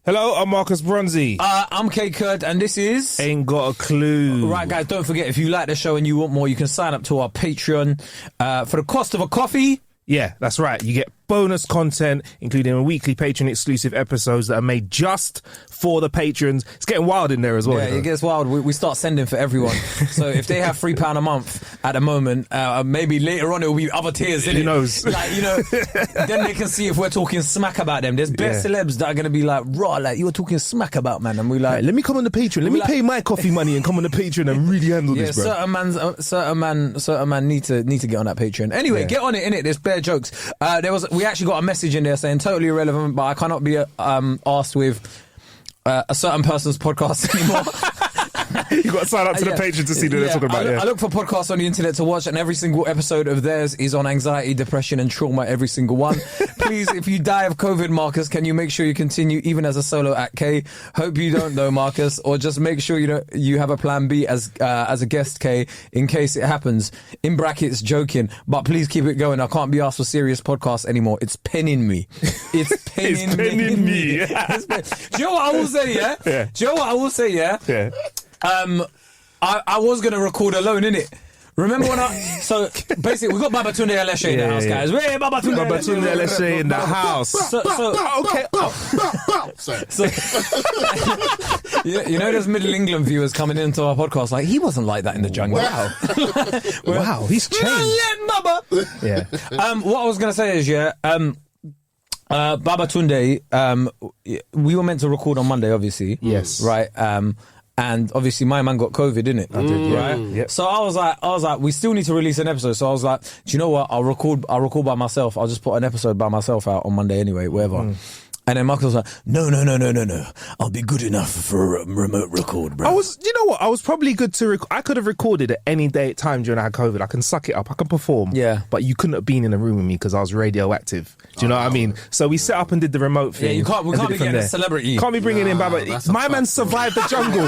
Hello, I'm Marcus Bronzy. I'm K Kurd, and this is Ain't Got a Clue. Right, guys, don't forget, if you like the show and you want more, you can sign up to our Patreon for the cost of a coffee. Yeah, that's right. You get bonus content, including weekly Patreon exclusive episodes that are made just for the patrons. It's getting wild in there as well. Yeah, it gets wild. We start sending for everyone. So if they have £3 a month at the moment, maybe later on it will be other tiers. Who knows? Like, then they can see if we're talking smack about them. There's bare celebs that are going to be like, raw, like, you were talking smack about, man. And we like, let me come on the Patreon. Let me pay my coffee money and come on the Patreon and really handle this, bro. Certain man need to get on that Patreon. Anyway, get on it, innit? There's bare jokes. We actually got a message in there saying totally irrelevant, but I cannot be asked with a certain person's podcast anymore. You got to sign up to the Patreon to see what they're talking about. I look for podcasts on the internet to watch, and every single episode of theirs is on anxiety, depression, and trauma. Every single one. Please, if you die of COVID, Marcus, can you make sure you continue even as a solo act, K? Hope you don't though, Marcus, or just make sure you have a plan B as a guest, K, in case it happens. In brackets, joking, but please keep it going. I can't be asked for serious podcasts anymore. It's penning me. It's penning me. Do you know what I will say? Yeah. Do you know what I will say? Yeah. Yeah. I was going to record alone, innit? Remember when so basically we got Babatúndé Aléshé in the house, guys. Hey, Babatúndé Aléshé in the house. Okay. So you know, there's Middle England viewers coming into our podcast like, he wasn't like that in the jungle. Wow, he's changed. Yeah. What I was going to say is, Babatúndé, we were meant to record on Monday, obviously. Yes. Right. And obviously my man got COVID, didn't it? I did, yeah. Right? Yep. So I was like, we still need to release an episode. So I was like, do you know what? I'll record by myself. I'll just put an episode by myself out on Monday anyway, whatever. And then Marcus was like, no. I'll be good enough for a remote record, bro. You know what? I was probably good to I could have recorded at any day at time during I had COVID. I can suck it up. I can perform. Yeah. But you couldn't have been in a room with me because I was radioactive. Do you know what I mean? So we set up and did the remote thing. Yeah, we can't be getting a celebrity. Can't be bringing in Baba. My man survived the jungle.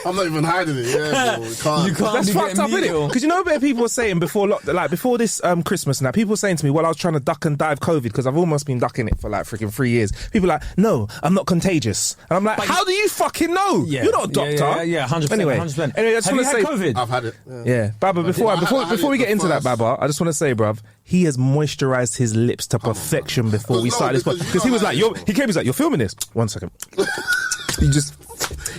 I'm not even hiding it. Yeah, bro. You can't That's be fucked up, getting innit? Because you know what people were saying before this Christmas and that, people were saying to me, well, I was trying to duck and dive COVID because I've almost been ducking it for like freaking 3 years. People are like, no, I'm not contagious. And I'm like, how do you fucking know? Yeah. You're not a doctor. Yeah, 100%. Anyway, 100%. I just want to say, COVID? I've had it. Yeah, Baba. Before we get into that, Baba, I just want to say, bruv, he has moisturised his lips to perfection before we started this podcast. Because he was like, he's like, you're filming this. 1 second.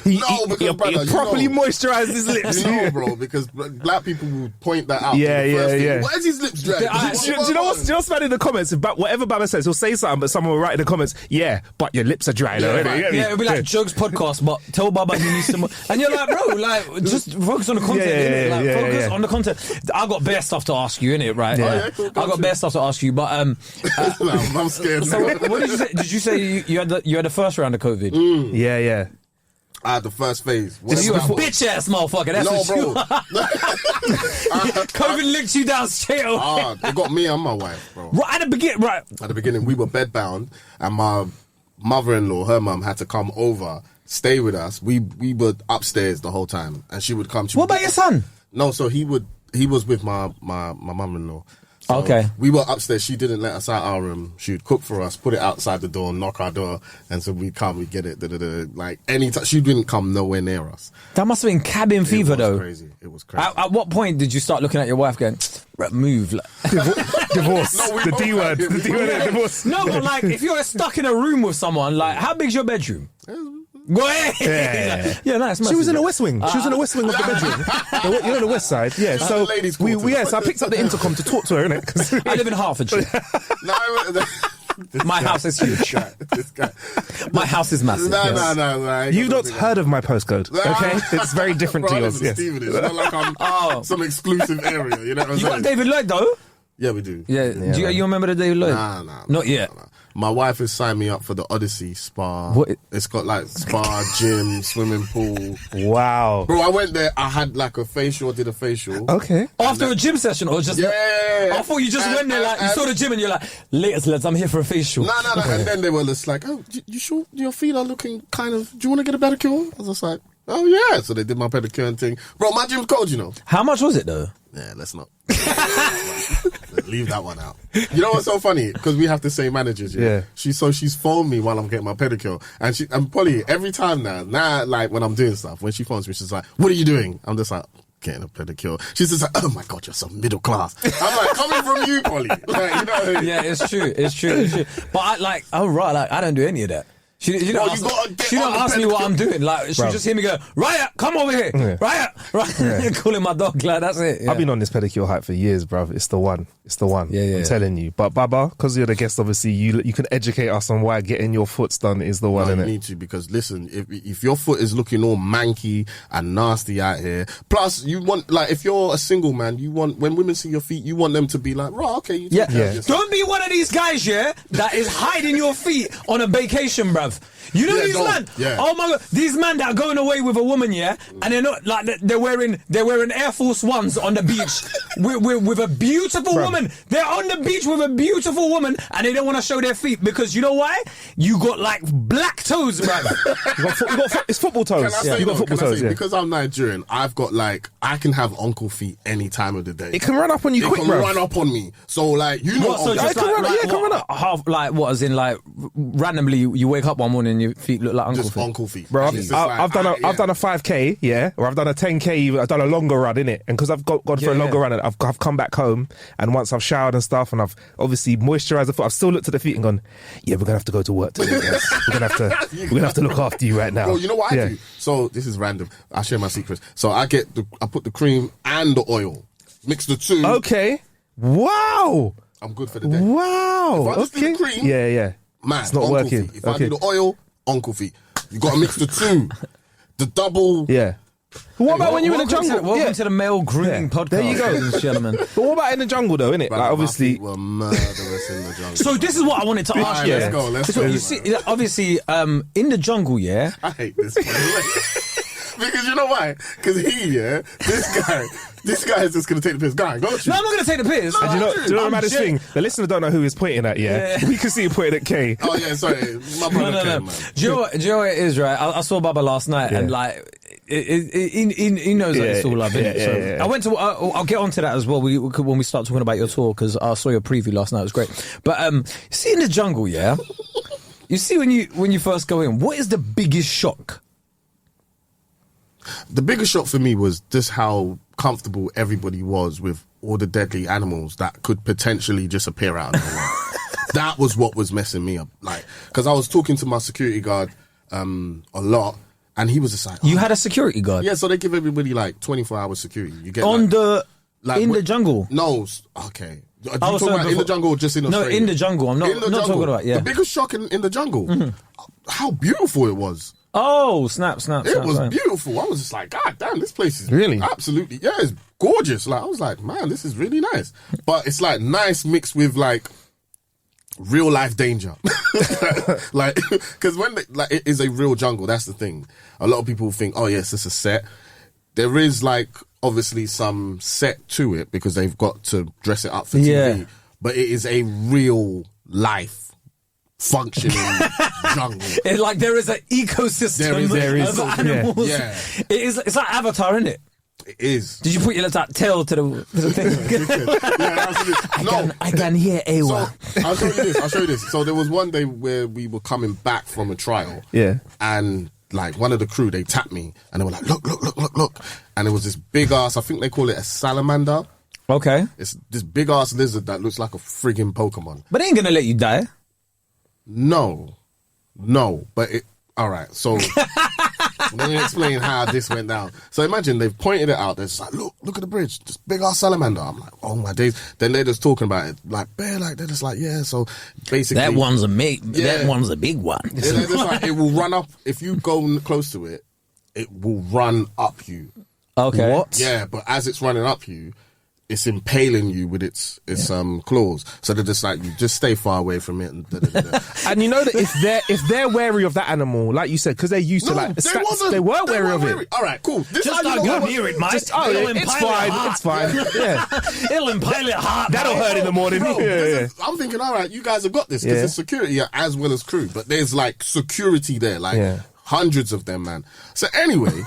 He properly moisturised his lips. You know, bro, because black people will point that out. Yeah. Why is his lips dry? Do you know what's bad in the comments? About whatever Baba says, he'll say something, but someone will write in the comments, yeah, but your lips are dry though. Yeah, it'll be like Jokes podcast, but tell Baba he needs some more. And you're like, bro, like, just focus on the content, innit? Focus on the content. I got bare stuff to ask you, innit, right? Yeah. Cool, I got bare stuff to ask you, but I'm scared. So what did you say? Did you say you had the first round of COVID? Yeah. I had the first phase. You a bitch ass motherfucker. That's what bro. COVID licked you down straight away. It got me and my wife, bro. Right at the beginning, we were bedbound, and my mother-in-law, her mum, had to come over, stay with us. We were upstairs the whole time, and she would come. What about your son? No, so he was with my mum-in-law. So okay. We were upstairs. She didn't let us out our room. She would cook for us, put it outside the door, knock our door, and so we get it. Like any time, she didn't come nowhere near us. That must have been cabin fever, though. It was crazy. At what point did you start looking at your wife going, move? Divorce. No, the D word. The D word. Divorce. No, but like, if you're stuck in a room with someone, like, how big's your bedroom? Go ahead. Yeah, nice. She was in the West Wing. She was in the West Wing of the bedroom. You know the West Side. Yeah. So so I picked up the intercom to talk to her, innit? I live in Hertfordshire. My house is huge. This guy. My house is massive. No. You've not heard of my postcode, okay? It's very different to yours. Yes. It's not like I'm some exclusive area. You know what I'm saying? You got David Lloyd though. Yeah, we do. Yeah. Do you remember the David Lloyd? Nah. Not yet. Nah. My wife has signed me up for the Odyssey Spa. What? It's got like spa, gym, swimming pool. Wow. Bro, I went there. I had like a facial. I did a facial. Okay. After a gym session or just... Yeah. I thought you just went there like, you saw the gym and you're like, latest lads, I'm here for a facial. No. And then they were just like, oh, you sure your feet are looking kind of... Do you want to get a pedicure? I was just like... Oh yeah, so they did my pedicure and thing. Bro, my gym's cold, you know. How much was it though? Yeah, let's not. Leave that one out. You know what's so funny? Because we have the same managers. Yeah. She's phoned me while I'm getting my pedicure, and Polly, every time now, like when I'm doing stuff, when she phones me, she's like, "What are you doing?" I'm just like, getting a pedicure. She's just like, "Oh my god, you're so middle class." I'm like, coming from you, Polly. Like, you know what I mean? Yeah, it's true. But I don't do any of that. She don't ask me what I'm doing. Like, she just hear me go, Riot, come over here. Yeah. Riot. Calling my dog. Like, that's it. Yeah. I've been on this pedicure hype for years, bruv. It's the one. Yeah. I'm telling you. But Baba, because you're the guest, obviously, you can educate us on why getting your foots done is the one, You innit? need to, because listen, if your foot is looking all manky and nasty out here, plus you want, like, if you're a single man, you want, when women see your feet, you want them to be like, right, okay, you take care of yourself. Don't be one of these guys, that is hiding your feet on a vacation, bruv. You know these men? Yeah. Oh my god, these men that are going away with a woman, and they're not like they're wearing Air Force Ones on the beach with a beautiful woman. They're on the beach with a beautiful woman, and they don't want to show their feet because you know why? You got like black toes, bruv. It's football toes. You got football toes. Because I'm Nigerian, I've got like, I can have uncle feet any time of the day. It can run up on you quick, It can bruv. run up on me. So like, you know, So just it can run up. half like what? As in like randomly you wake up one morning and your feet look like uncle just feet. uncle feet. Bro, It's just I've done a 5K, or I've done a 10K, I've done a longer run, innit? And because I've gone for a longer run, and I've come back home, and once I've showered and stuff, and I've obviously moisturised the foot, I've still looked at the feet and gone, yeah, we're gonna have to go to work today, guys. We're gonna have to look after you right now. Bro, you know what I do? So this is random. I'll share my secrets. So I put the cream and the oil, mix the two. Okay. Wow. I'm good for the day. Wow. If I just do the cream, yeah. man, It's not uncle working. feet. If I do the oil, uncle feet. You got to mix the two. The double. Yeah. But what about when you're in the jungle? Welcome to the male grooming podcast. There you go. ladies and gentlemen. But what about in the jungle though, innit? Bro, Like my obviously. feet were murderous in the jungle. So this is what I wanted to ask you. Let's go. You see, obviously, in the jungle, I hate this because you know why? Because this guy is just going to take the piss. Guy, go shoot. No, I'm not going to take the piss. And do you know the maddest thing? The listener don't know who he's pointing at, yeah? We can see him pointing at K. Oh yeah, sorry. My brother came, man. Do you know what it is, right? I saw Baba last night and like, he knows that it's all love, innit? I went to, I'll get onto that as well when we start talking about your tour, because I saw your preview last night, it was great. But see in the jungle, you see when you first go in, what is the biggest shock? The biggest shock for me was just how comfortable everybody was with all the deadly animals that could potentially just appear out of nowhere. That was what was messing me up. Like, because I was talking to my security guard a lot, and he was just like, You had a security guard? yeah, so they give everybody like 24-hour security. You get In the jungle? No, okay. Are you Oh, talking so about in the jungle or just in Australia? No, in the jungle. I'm not In the not jungle. talking about, The biggest shock in the jungle. How beautiful it was. Oh, snap. It was beautiful. I was just like, God damn, this place is Really? absolutely, it's gorgeous. Like, I was like, man, this is really nice. But it's like nice mixed with like real life danger. Like, because when it is a real jungle, that's the thing. A lot of people think, oh yes, it's a set. There is like obviously some set to it because they've got to dress it up for TV. But it is a real life functioning jungle. It's like there is an ecosystem There is. of animals. Yeah. It's like Avatar, isn't it? It is. Did you put your tail to the thing? Yeah, absolutely. I can hear Ewa. So, I'll show you this. So there was one day where we were coming back from a trial. Yeah. And like one of the crew, they tapped me and they were like, look. And it was this big ass, I think they call it a salamander. Okay. It's this big ass lizard that looks like a friggin' Pokemon. But they ain't going to let you die. No, but all right. So let me explain how this went down. So imagine they've pointed it out. They're just like, look at the bridge, this big ass salamander. I'm like, oh my days. Then they're just talking about it, like bear, like they're just like, yeah. So basically, That one's a big one. They're just like, it will run up if you go close to it. It will run up you. Okay. What? Yeah, but as it's running up you, it's impaling you with its claws. So they're just like, you just stay far away from it. And, And you know that if they're wary of that animal, like you said, because they're used to like they were wary of it. All right, cool. This Just don't go near it, mate. It's fine. Yeah, It'll impale it hard. that'll hurt in the morning. Bro, Yeah. I'm thinking, all right, you guys have got this because Yeah. it's security as well as crew, but there's like security there. Like, Hundreds of them, man. So anyway,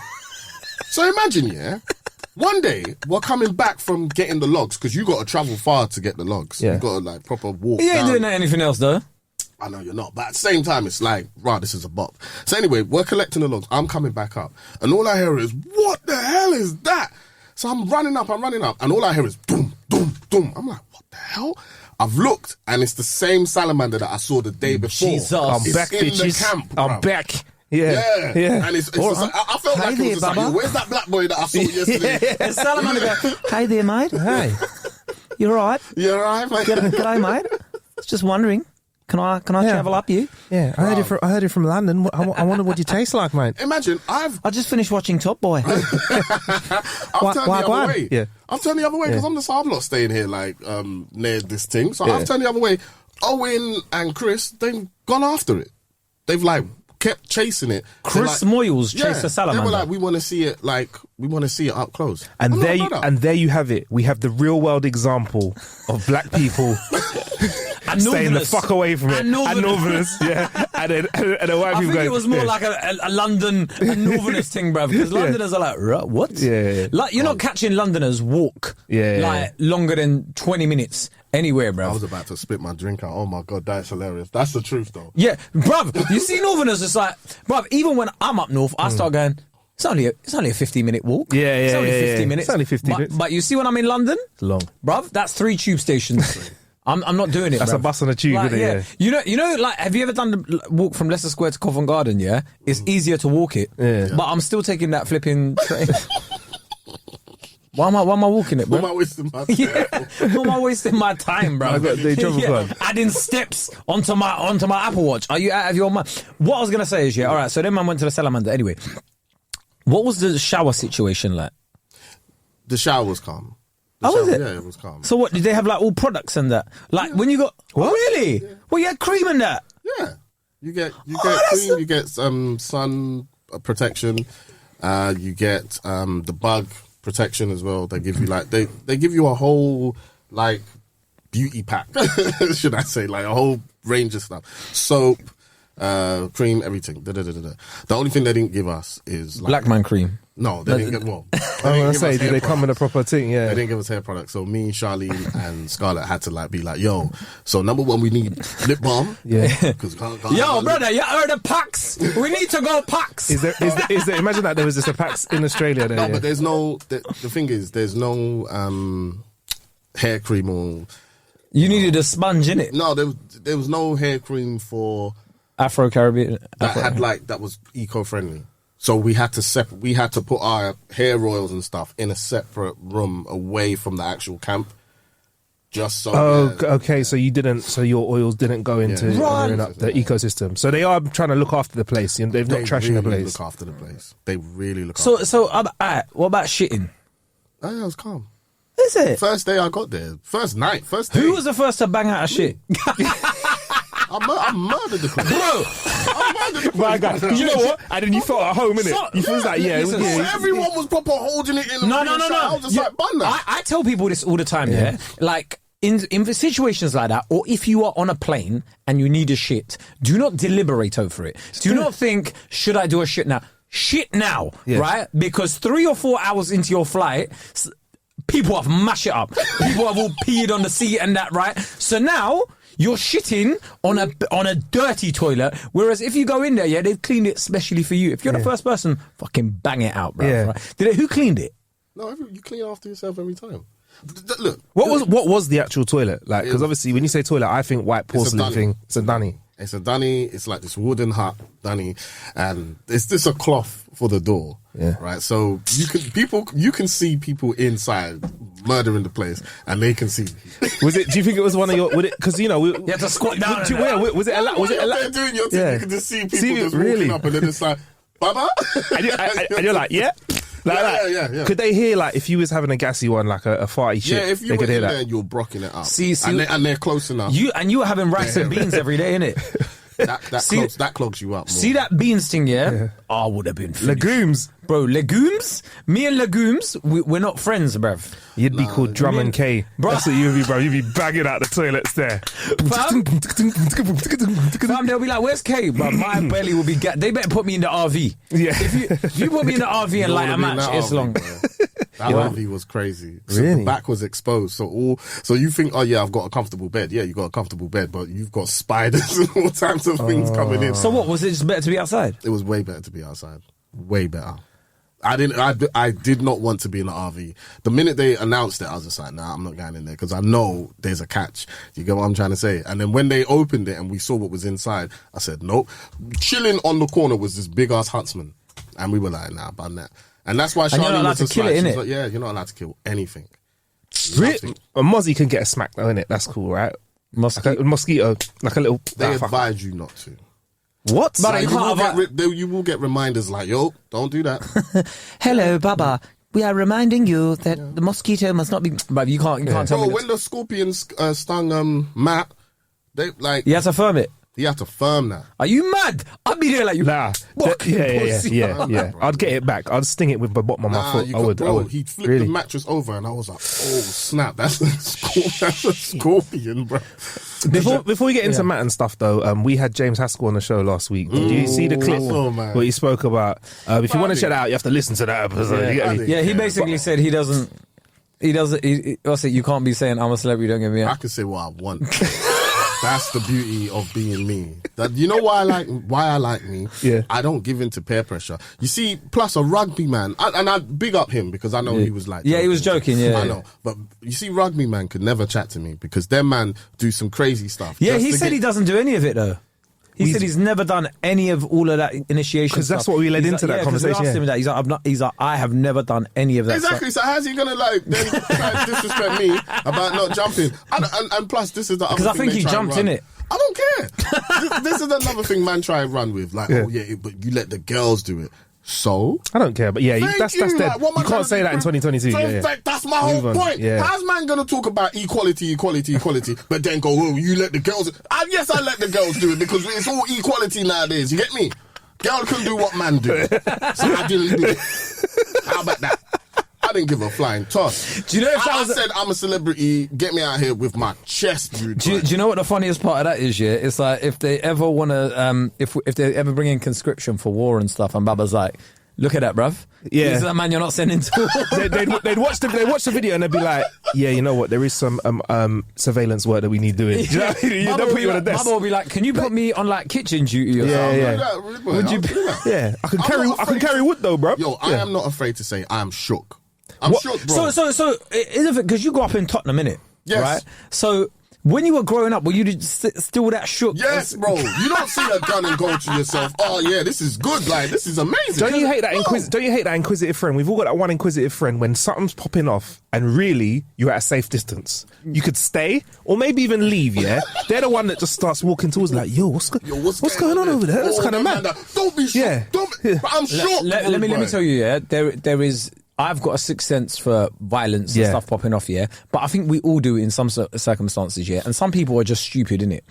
so imagine, yeah, one day we're coming back from getting the logs because you got to travel far to get the logs. Yeah. You got to like proper walk. You ain't down. doing anything else though. I know you're not, but at the same time, it's like, right, this is a bop. So anyway, we're collecting the logs. I'm coming back up, and all I hear is, "What the hell is that?" So I'm running up, and all I hear is boom, boom, boom. I'm like, "What the hell?" I've looked, and it's the same salamander that I saw the day before. Jesus. I'm It's back, in bitches. the camp. I'm bruv. back. Yeah. And it's just like, I felt Hi like it there, was just like, Baba. where's that black boy that I saw yesterday? And salamander go, "Hey there, mate. Hey. You all right? You alright, mate? G'day, mate. Just wondering, can I travel up you? Yeah. I heard it from London. I wonder what you taste like, mate. Imagine, I've I just finished watching Top Boy. turned the other way. Yeah. I've turned the other way because I'm not staying here like near this thing. So I've turned the other way. Owen and Chris, they've gone after it. They've like kept chasing it. Chris Moyles chased the salamander. They were like, we want to see it up close. And I'm like, brother. there you have it. We have the real world example of black people And staying the Northerners. fuck away from it. And Northerners. Northerners, yeah. And then the white I people think it going, was more yeah. like a London, a Northerners thing, bruv. Because Londoners are like, what? Yeah. Like, you're not catching Londoners walk like longer than 20 minutes anywhere, I bruv. was about to spit my drink out. Oh my God, that's hilarious. That's the truth though. Yeah, bruv. You see Northerners, it's like, bruv, even when I'm up north, I start going, it's only a 15-minute walk. Yeah, It's only 50 minutes. It's only 50 minutes. But you see when I'm in London, long. bruv, that's 3 tube stations. I'm not doing it. That's bruv. a bus on a tube, Like, isn't it? yeah. You know, like, have you ever done the walk from Leicester Square to Covent Garden? Yeah, it's easier to walk it. Yeah. But I'm still taking that flipping train. Why am I walking it, bro? Why am I wasting my time? Yeah, why am I wasting my time, bro? I got the travel plan. Adding steps onto my Apple Watch. Are you out of your mind? What I was gonna say is, yeah, all right. So then man went to the salamander. Anyway, what was the shower situation like? The shower was calm. Was it? Yeah, it was calm. So what did they have like all products and that? Like when you got what? Really? Yeah. Well, you had cream and that. Yeah, you get that's cream, you get sun protection, you get the bug protection as well. They give you like they give you a whole like beauty pack, should I say, like a whole range of stuff, soap, cream, everything. The only thing they didn't give us is like, Black man cream. No, they didn't get I was gonna say, did they come in a proper thing? Yeah. They didn't give us hair products. So me, Charlene, and Scarlett had to like be like, yo, so number one, we need lip balm. Yeah. Cause Yo, brother, you heard the packs. We need to go packs. Is there? Imagine that there was just a PAX in Australia. There, No, yeah. but there's no, the thing is, there's no hair cream or, You needed a sponge in it. no, there was no hair cream for, Afro-Caribbean. that was eco-friendly. So we had to put our hair oils and stuff in a separate room away from the actual camp. Just so. Oh, okay. So your oils didn't go into Right. ruining up the ecosystem. So they are trying to look after the place. And they're not trashing the really place. look after the place. They really look after So what about shitting? Oh, yeah, it was calm. Is it? First day I got there. First day. Who was the first to bang out a shit? I murdered the place. Bro, I murdered the place. My God, you know what? And then you felt at home, innit? So- You feel like, yeah, Listen, yeah. Everyone was proper holding it in. no. I was just Yeah, like, bun that. I tell people this all the time, yeah? Like, in situations like that, or if you are on a plane and you need a shit, do not deliberate over it. Do not think, should I do a shit now? Shit now, Yes. right? Because 3 or 4 hours into your flight, people have mashed it up. People have all peed on the seat and that, right? So now you're shitting on a dirty toilet. Whereas if you go in there, yeah, they've cleaned it specially for you. If you're the first person, fucking bang it out, bro. Yeah. Right? Who cleaned it? No, you clean after yourself every time. Look, What was the actual toilet like? Because obviously, when you say toilet, I think white porcelain dunny. thing. It's a dunny. it's a dunny. It's like this wooden hut dunny, and it's just a cloth for the door. Yeah. Right. So you can see people inside murdering the place, and they can see. Was it? Do you think it was one of your? Because you You have to squat down. Was it? Was it? While you're doing your thing, Yeah. you can just see people See, just really? walking up, and then it's like, Baba. And you're like, yeah. Like, Yeah. Could they hear like if you was having a gassy one, like a farty shit? Yeah, if you they were could hear in that. there, you're brocking it up. See, and they're close enough. You were having rice and beans every day, innit? That clogs you up more. See that beans thing, yeah? I would have been finished. Legumes. Bro, legumes? Me and legumes, we're not friends, bruv. You'd be called Drum and K. Bro. That's what you'd be, bro. You'd be bagging out the toilets there. Fam, they'll be like, where's K? But my belly will be... They better put me in the RV. Yeah. If you put me in the RV and light a match, it's long. That RV was crazy. So Really? the back was exposed. So you think, oh yeah, I've got a comfortable bed. Yeah, you got a comfortable bed, but you've got spiders and all types of things coming in. So what, was it just better to be outside? It was way better to be outside. Way better. I did not want to be in the RV. The minute they announced it, I was just like, nah, I'm not going in there because I know there's a catch. You get what I'm trying to say? And then when they opened it and we saw what was inside, I said, nope. Chilling on the corner was this big ass huntsman. And we were like, nah, ban that. And that's why you're not Charlene allowed was to just kill like, it, she innit? was like, yeah, you're not allowed to kill anything. Really? A mozzie can get a smack though, innit? That's cool, right? Like a mosquito. Like a little... They fuck. advise you not to. What? But Like, you can't you will get reminders like, yo, don't do that. Hello, Baba. We are reminding you that the mosquito must not be... But you can't tell Bro, me... when the scorpions stung Matt, they like... You have to firm it. He had to firm that. Are you mad? I'd be there like you. Nah. Yeah. I'd get it back. I'd sting it with the bottom of my foot. I would. He flipped Really? the mattress over and I was like, oh, snap. That's a scorpion, bro. Before we get into Matt and stuff, though, we had James Haskell on the show last week. Did you see the clip man. where he spoke about? If you want to check it out, you have to listen to that episode. You get me? Yeah, he basically said he doesn't. What's it? You can't be saying I'm a celebrity. Don't get me I out. can say what I want. That's the beauty of being me. That you know why I like me. Yeah. I don't give in to peer pressure. You see, plus a rugby man, and I big up him because I know he was like, he was joking. Yeah, I know. But you see, rugby man could never chat to me because them man do some crazy stuff. Yeah, just he to said get- he doesn't do any of it though. He said he's never done any of all of that initiation. Because that's stuff. what we led He's into like, that conversation. We asked him that. He's like, I have never done any of that. Exactly. Stuff. So how's he gonna like then try to disrespect me about not jumping? And plus, this is the other Because I thing think they he try and jumped run. in it. I don't care. this is another thing man try and run with. Like, oh yeah, but you let the girls do it. So I don't care, but yeah, that's dead. Like, what am I You trying can't to say do? that in 2022. So Yeah. that's my whole Move on. point. Yeah. How's man gonna talk about equality, but then go, oh, you let the girls? Yes, I let the girls do it because it's all equality nowadays. You get me? Girl can do what man do. So I didn't do it. How about that? I didn't give a flying toss. Do you know if that I was said I'm a celebrity, get me out here with my chest, dude. Do you know what the funniest part of that is? Yeah, it's like if they ever want to, if they ever bring in conscription for war and stuff, and Baba's like, look at that, bruv. Yeah. He's that man you're not sending to war. They'd watch the video and they'd be like, yeah, you know what? There is some surveillance work that we need doing. Do you know what I mean? Baba They'll will put be you on a like- desk. Baba will be like, can you put me on like kitchen duty or Yeah, something? yeah. Would you? Yeah, I can not afraid carry wood though, bro. Yo, I am not afraid to say I am shook. I'm shook, bro. So, because you grew up in Tottenham, innit? Yes. Right? So, when you were growing up, were you still that shook? Yes, bro. You don't see a gun and go to yourself, oh yeah, this is good. Like, this is amazing. Don't you hate that? No. Don't you hate that inquisitive friend? We've all got that one inquisitive friend when something's popping off, and really you're at a safe distance. You could stay, or maybe even leave. Yeah, they're the one that just starts walking towards, like, yo, what's going on over there? That's kind of mad. Don't be shook. Yeah. But I'm shook. Let me tell you, yeah, there is. I've got a sixth sense for violence and stuff popping off, yeah. But I think we all do it in some circumstances, yeah. And some people are just stupid, innit?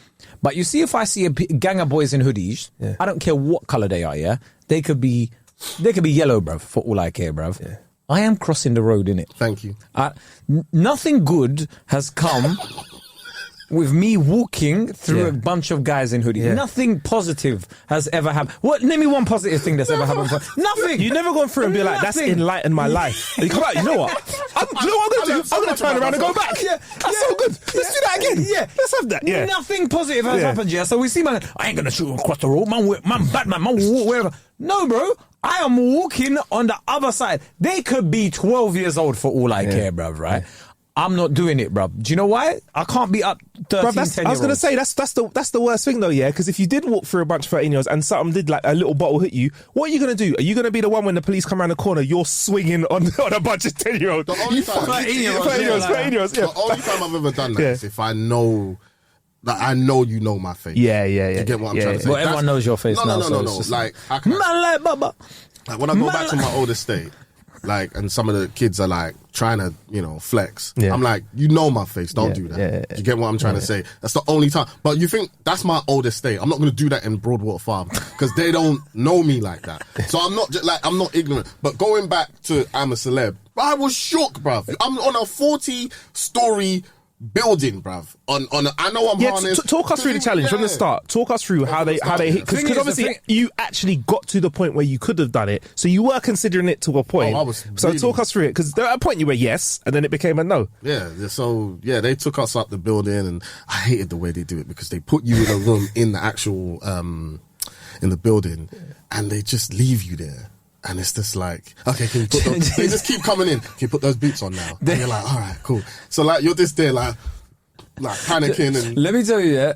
But you see, if I see a gang of boys in hoodies, I don't care what colour they are, yeah. They could be yellow, bruv, for all I care, bruv. Yeah. I am crossing the road, innit? Thank you. Nothing good has come with me walking through a bunch of guys in hoodies. Yeah. Nothing positive has ever happened. Name me one positive thing that's ever happened. Nothing. You've never gone through and be like, that's Nothing. enlightened my life. And you come out, you know what? I'm going to turn around and go back. Yeah, That's so good. Let's do that again. Yeah, Let's have that. Yeah. Nothing positive has Yeah. happened, yeah. So we see, man, I ain't gonna shoot across the road, man, bad man, will walk wherever. No, bro, I am walking on the other side. They could be 12 years old for all I care, bruv, right? I'm not doing it, bruv. Do you know why? I can't be up 13, Bruv, 10 I was year gonna olds. say that's the worst thing though, yeah. Because if you did walk through a bunch of 13-year-olds and something did like a little bottle hit you, what are you gonna do? Are you gonna be the one when the police come around the corner, you're swinging on a bunch of 10-year-olds? The only time, 13-year-olds. the only time I've ever done that is if I know that I know you know my face. Yeah. You get what I'm trying to say? Well, everyone knows your face now. No. So it's just Like, how can I, man like Baba. like when I go back to my old estate, like, and some of the kids are like trying to, you know, flex. Yeah. I'm like, you know my face, don't do that. Yeah. Do you get what I'm trying to say? That's the only time. But you think that's my old estate. I'm not going to do that in Broadwater Farm because they don't know me like that. So I'm not I'm not ignorant. But going back to I'm a Celeb, I was shook, bruv. I'm on a 40-story building, bruv. I know I'm harnessed. Talk us through the challenge from the start. Talk us through how they hit, because obviously you actually got to the point where you could have done it, so you were considering it to a point. Talk us through it, because at a point you were yes, and then it became a no. Yeah, so they took us up the building, and I hated the way they do it because they put you in a room in the actual in the building, and they just leave you there. And it's just like, okay, can you put those, they just keep coming in. Can you put those boots on now? And you're like, all right, cool. So like, you're just there like panicking. And let me tell you, yeah.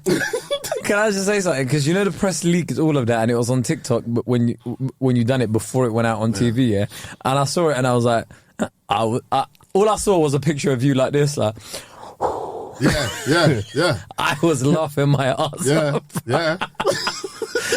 Can I just say something? Because you know the press leaked all of that, and it was on TikTok. But when you done it before it went out on TV, yeah. And I saw it, and I was like, all I saw was a picture of you like this, like. Yeah. I was laughing my ass off. Yeah.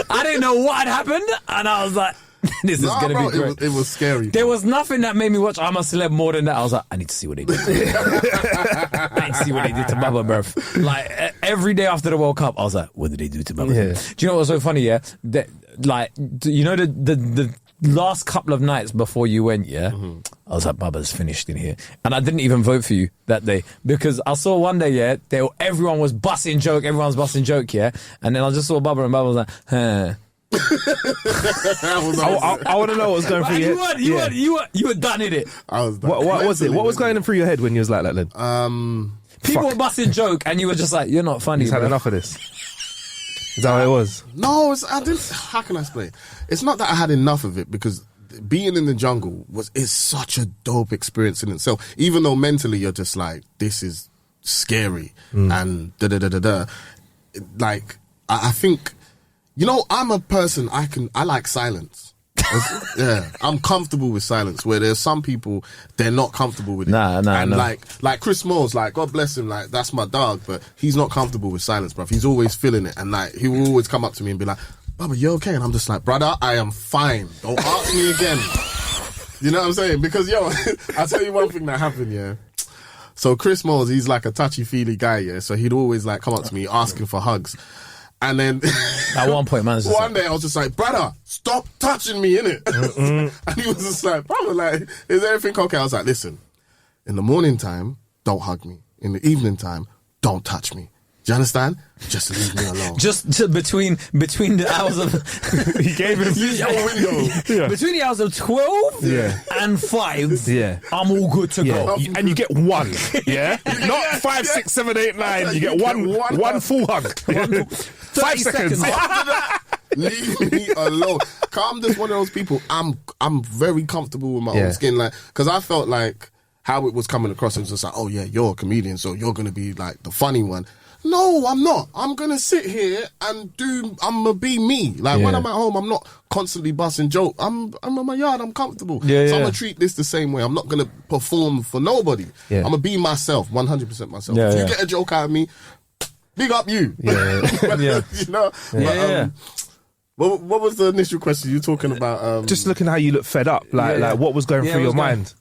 I didn't know what had happened, and I was like, this is going to be great. It was scary. There was nothing that made me watch I'm a Celeb more than that. I was like, I need to see what they did. I need to see what they did to Baba, bruv. Like, every day after the World Cup, I was like, what did they do to Baba? Yeah. Do you know what's so funny, yeah? That, like, you know the last couple of nights before you went, yeah? Mm-hmm. I was like, Baba's finished in here. And I didn't even vote for you that day because I saw one day, yeah, everyone was busting joke, yeah? And then I just saw Baba, and Baba was like, huh. I want to know what was going through your head. You were done in it. I was done. What was it? What was going through your head when you was like that then? People were busting joke, and you were just like, "You're not funny." He's had enough of this. Is that what it was? No, I didn't. How can I explain? It's not that I had enough of it because being in the jungle is such a dope experience in itself. Even though mentally you're just like, this is scary and da da da da da. Like I think. You know, I'm a person, I like silence. Yeah, I'm comfortable with silence, where there's some people, they're not comfortable with it. Nah. Like Chris Moores, like, God bless him, like, that's my dog, but he's not comfortable with silence, bruv. He's always feeling it, and like, he will always come up to me and be like, Baba, you okay? And I'm just like, brother, I am fine. Don't ask me again. You know what I'm saying? Because, yo, I'll tell you one thing that happened, yeah. So Chris Moores, he's like a touchy-feely guy, yeah, so he'd always like come up to me asking for hugs. And then at one point, man, one day I was just like, brother, stop touching me, innit? And he was just like, brother, like, is everything okay? I was like, listen, in the morning time, don't hug me. In the evening time, don't touch me. Do you understand? Just leave me alone. Just between the hours of he gave him your window. Yeah. Between the hours of 12 and 5, I'm all good to go. And you get one, yeah? Not 5, 6, 7, 8, 9. You get one full hug. 5 seconds. After that, leave me alone. I'm just one of those people. I'm very comfortable with my own skin, like, because I felt like how it was coming across. It was just like, oh yeah, you're a comedian, so you're gonna be like the funny one. No, I'm not. I'm going to sit here and I'm going to be me. Like, when I'm at home, I'm not constantly busting joke. I'm in my yard, I'm comfortable. So I'm going to treat this the same way. I'm not going to perform for nobody. I'm going to be myself, 100% myself. If you get a joke out of me, big up you. You know? But, what was the initial question you were talking about? Just looking how you look fed up. Like what was going through your mind?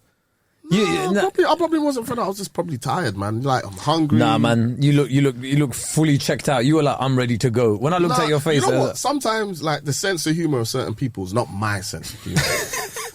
I probably wasn't fed up. I was just probably tired, man. Like, I'm hungry. Nah, man, you look fully checked out. You were like, I'm ready to go. When I looked at your face, you know what? Sometimes, like, the sense of humor of certain people is not my sense of humor.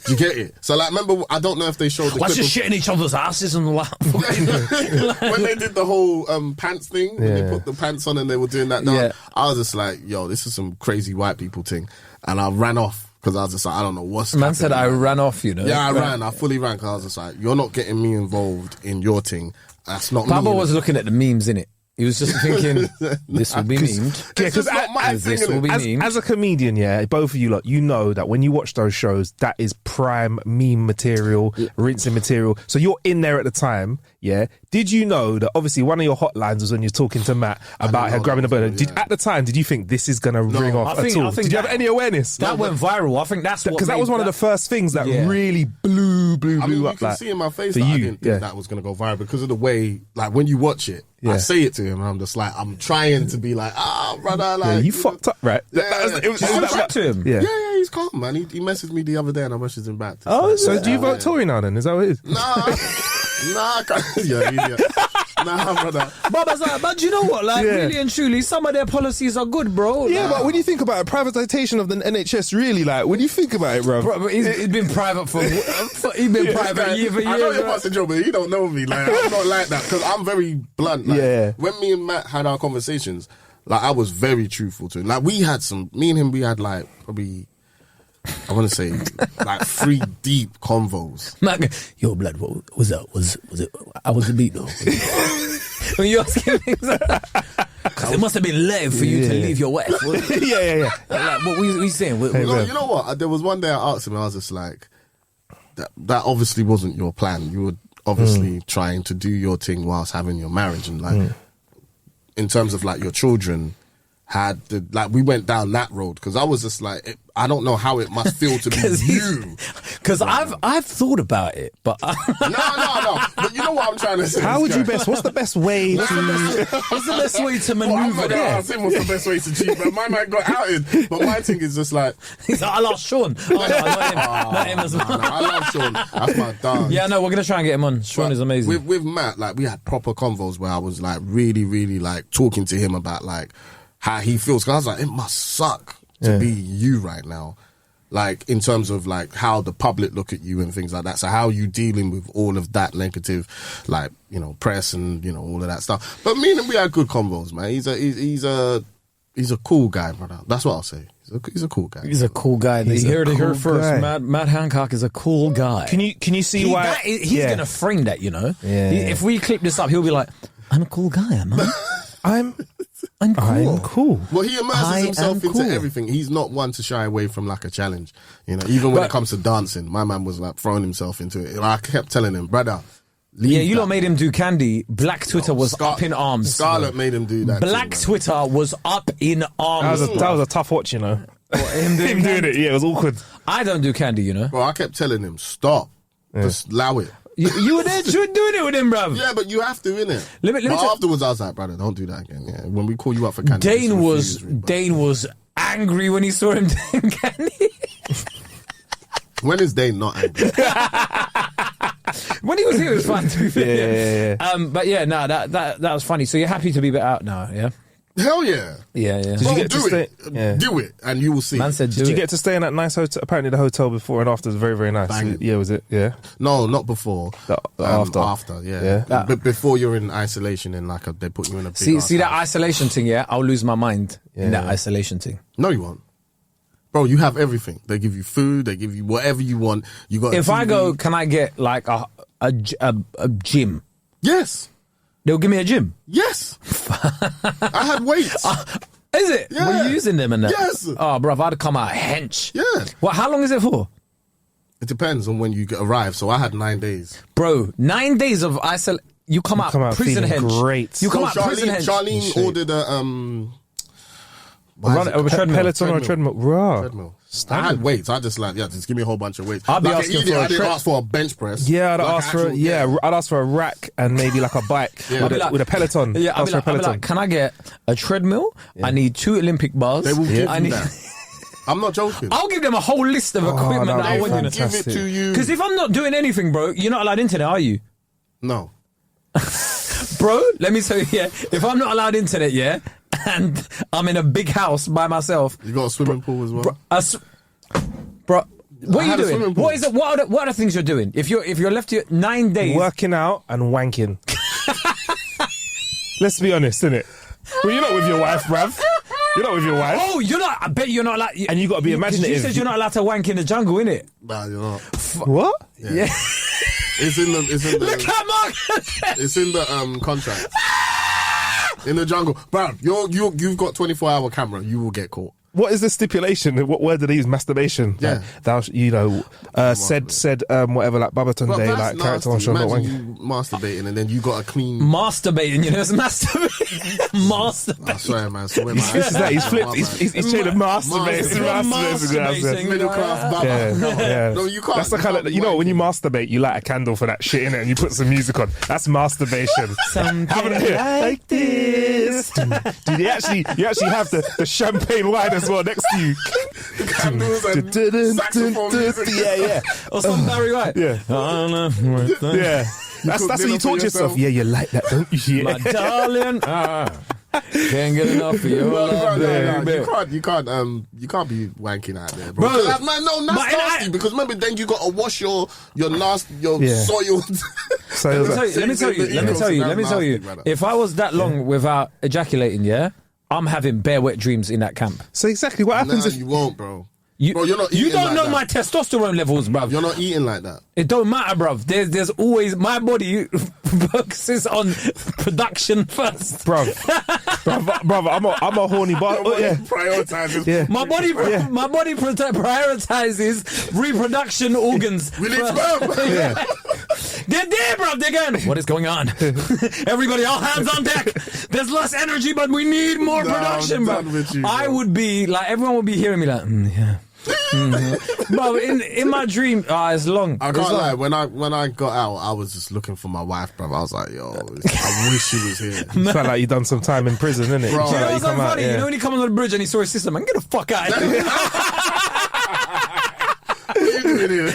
Do you get it? So, like, remember, I don't know if they showed the What's clip just shitting each other's asses and all that. when they did the whole pants thing, when they put the pants on and they were doing that dance, I was just like, yo, this is some crazy white people thing. And I ran off. Because I was just like, I don't know what's Man said I ran off, you know. Yeah, I fully ran because I was just like, you're not getting me involved in your thing. That's not Baba me. was looking at the memes, innit? He was just thinking, this will be memed. Yeah, because as a comedian, both of you lot, you know that when you watch those shows, that is prime meme material, rinsing material. So you're in there at the time, Did you know that obviously one of your hotlines was when you're talking to Matt about her grabbing a burner? At the time, did you think this is going to ring off at all? Did you have any awareness? That went viral. I think that's what... Because that was one of the first things that really blew up. You can see in my face that I didn't think that was going to go viral because of the way, like, when you watch it, I say it to him and I'm just like, I'm trying to be like, brother, like... you fucked up, right? It was to him. Yeah, he's calm, man. He messaged me the other day and I messaged him back. So do you vote Tory now then? Is that what it is? Nah, I can't. Yeah, idiot. Nah, brother. But you know what? Like, really and truly, some of their policies are good, bro. Yeah, but when you think about it, privatisation of the NHS, really, like, when you think about it, bro. Bro, he's been private he's been private year for year. I know you're passing joke, but you don't know me. Like, I'm not like that because I'm very blunt. Like, when me and Matt had our conversations, like, I was very truthful to him. Like, me and him, we had like probably, I want to say, like 3 deep convos. Man, yo, blood, what was that? Was it? I was the beat though. When you asking things like that, because it must have been late for you to leave your wife. Yeah. Like, what we saying? You know what? There was one day I asked him, I was just like, that obviously wasn't your plan. You were obviously trying to do your thing whilst having your marriage, and like, in terms of like your children had we went down that road, because I was just like, I don't know how it must feel to be you. Because I've thought about it, but no. But you know what I'm trying to say. How would you what's the best way what's the best way to maneuver that? What's the best way to cheat? But my man got outed. But my thing is just like, I lost Sean. Oh, no, not him as well. No, I love Sean. That's my dog. Yeah, no, we're gonna try and get him on. Sean is amazing. With Matt, like, we had proper convos where I was like really, really like talking to him about like how he feels. Because I was like, it must suck to be you right now. Like, in terms of like how the public look at you and things like that. So how are you dealing with all of that negative, like, you know, press and, you know, all of that stuff. But me and him, we had good convos, man. He's a cool guy, brother. That's what I'll say. He's a cool guy. He's a cool guy. You heard it here first. Matt Hancock is a cool guy. Can you see why he's gonna frame that? You know, if we clip this up, he'll be like, "I'm a cool guy, man. I'm cool. Well, he immerses himself into everything. He's not one to shy away from like a challenge. You know, even when it comes to dancing, my man was like throwing himself into it. I kept telling him, brother. You lot made him do Candy. Black Twitter was up in arms. Scarlett made him do that. Black Twitter was up in arms. That was a tough watch, you know. Him doing it, it was awkward. I don't do Candy, you know. Bro, I kept telling him, stop. Just allow it. You were there doing it with him, bruv. Yeah, but you have to, innit? But afterwards, I was like, brother, don't do that again. Yeah, when we call you up for Candy. Dane was angry when he saw him doing Candy. When is Dane not angry? When he was here, it was fun too. Yeah. But yeah, no, that was funny. So you're happy to be out now, yeah? Hell yeah. Yeah. Did you get to stay? Do it, and you will see. Man said, did you get to stay in that nice hotel? Apparently, the hotel before and after was very, very nice. Banging. Yeah, was it? Yeah. No, not before. After, yeah. But before you're in isolation, in like they put you in a big. See that isolation thing, yeah? I'll lose my mind in that isolation thing. No, you won't. Bro, you have everything. They give you food. They give you whatever you want. You got. If I go, can I get like a gym? Yes. They'll give me a gym. Yes. I had weights. Is it? Yeah. Were you using them and that? Yes. Oh, bruv, I'd come out hench. Yeah. Well, how long is it for? It depends on when you arrive. So I had 9 days. Bro, 9 days of isolation. You come out prison hench. Great. You come out prison hench. Charlene ordered a Peloton or a treadmill. Raw. Treadmill. I had weights. I just just give me a whole bunch of weights. I'd be asking for I didn't ask for a bench press. Yeah, I'd ask for a rack and maybe like a bike with a Peloton. Yeah, I'd be like, can I get a treadmill? I need 2 Olympic bars. They will give you that. I'm not joking. I'll give them a whole list of equipment that I want you to give it to you. Because if I'm not doing anything, bro, you're not allowed internet, are you? No. Bro, let me tell you, if I'm not allowed internet, and I'm in a big house by myself. You got a swimming pool as well? Bro, what are you doing? What is it? What are the things you're doing? If you're left here 9 days, working out and wanking. Let's be honest, innit? Well, you're not with your wife, bruv. You're not with your wife. Oh, you're not. I bet you're not allowed. And you got to be imaginative. You said you're not allowed to wank in the jungle, innit? Nah, you're not. What? Yeah. It's in the. Look at Mark. It's in the contract. In the jungle, bruv. You've got 24-hour camera. You will get caught. What is the stipulation? What word did they use? Masturbation. Yeah. Said whatever, like Babatúndé, like character on show. Imagine you masturbating and then you got a clean. Masturbating, you know, it's masturbating. Masturbating. I swear, man. So he's flipped. He's changed to masturbate. Middle class baba. Yeah. No, you can't. That's the kind of, you know, when you masturbate, you light a candle for that shit, innit? And you put some music on. That's masturbation. Something like this. Did you actually have the champagne wine as well next to you? Candles and saxophone music. Yeah. Or some Barry White. Yeah. Yeah. That's what you talk to yourself. Yeah, you like that, don't you? My darling. Can't get enough of your love, baby. You can't be wanking out there, bro. Bro, That's nasty because remember then you got to wash your soiled. Let me tell you. If I was that long without ejaculating, I'm having bare wet dreams in that camp. So exactly what happens if you won't, bro. Bro, you're not eating you don't like know that. my testosterone levels, bruv. You're not eating like that. It don't matter, bruv. There's always my body focuses on production first. bruv, I'm a horny bar. Prioritizes. Yeah. My body prioritizes reproduction organs. We need sperm. Yeah. They're there, bruv. They're going, what is going on? Everybody, all hands on deck. There's less energy, but we need more production, bruv. I would be like, everyone would be hearing me like, yeah. But in my dream, it's long. I can't lie. When I got out, I was just looking for my wife, bro. I was like, yo, I wish she was here. You felt like you done some time in prison, innit? Bro. You know Like what's so funny? You know when he comes on the bridge and he saw his sister, man, get the fuck out of here. What are you doing here?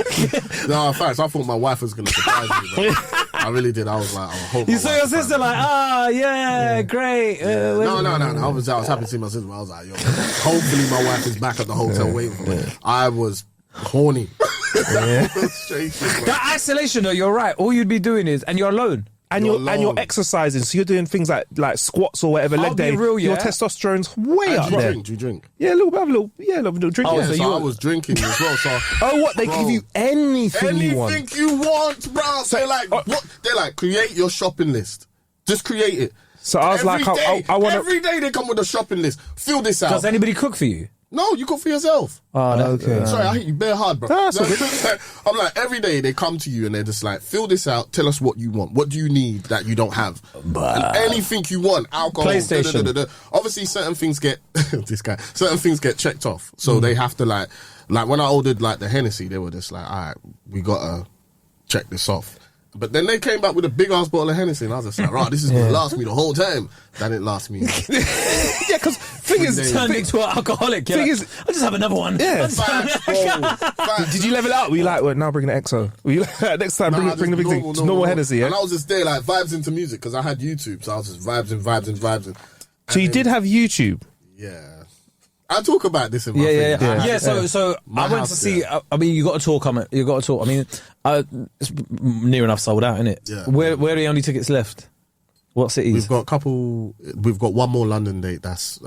No, in fact, I thought my wife was going to surprise me, bro. I really did. I was like, I hope You saw your sister like, great. No. I was happy to see my sister. But I was like, yo, hopefully my wife is back at the hotel waiting for me. I was horny. I was shaking, bro. That isolation, though, you're right. All you'd be doing is, and you're alone. And you're exercising, so you're doing things like squats or whatever, leg day. Real, your testosterone's way up there. Do you drink? Yeah, a little drink. Oh, Yeah. so I was drinking as well. So What they give you anything you want. Anything you want, bro. So they're like, what? They're like, create your shopping list. Just create it. So I was like, I want to. Every day they come with a shopping list. Fill this out. Does anybody cook for you? No, you cook for yourself. Oh, okay. Sorry, I hit you bare hard, bro. That's all good. I'm like, every day they come to you and they're just like, fill this out, tell us what you want. What do you need that you don't have? And anything you want, alcohol, PlayStation. Obviously, certain things get, certain things get checked off. So they have to like when I ordered like the Hennessy, they were just like, all right, we gotta check this off. But then they came back with a big ass bottle of Hennessy, and I was just like, right, this is going to last me the whole time. That didn't last me. Yeah, because thing is, Turned into an alcoholic. Yeah. Thing is, I'll just have another one. Yeah. Facts, bro. Facts. Did you level out? Were you like, well, now bring the XO? Were you like, next time bring the big thing? Just normal Hennessy, yeah? And I was just there like vibes into music because I had YouTube, so I was just vibes. So you did have YouTube? Yeah. I talk about this in my Yeah. thing. So I went to see. I mean, you got to talk. You got to talk. I mean, it's near enough sold out, isn't it? Yeah. Where are the only tickets left? What cities? We've got a couple. We've got one more London date. That's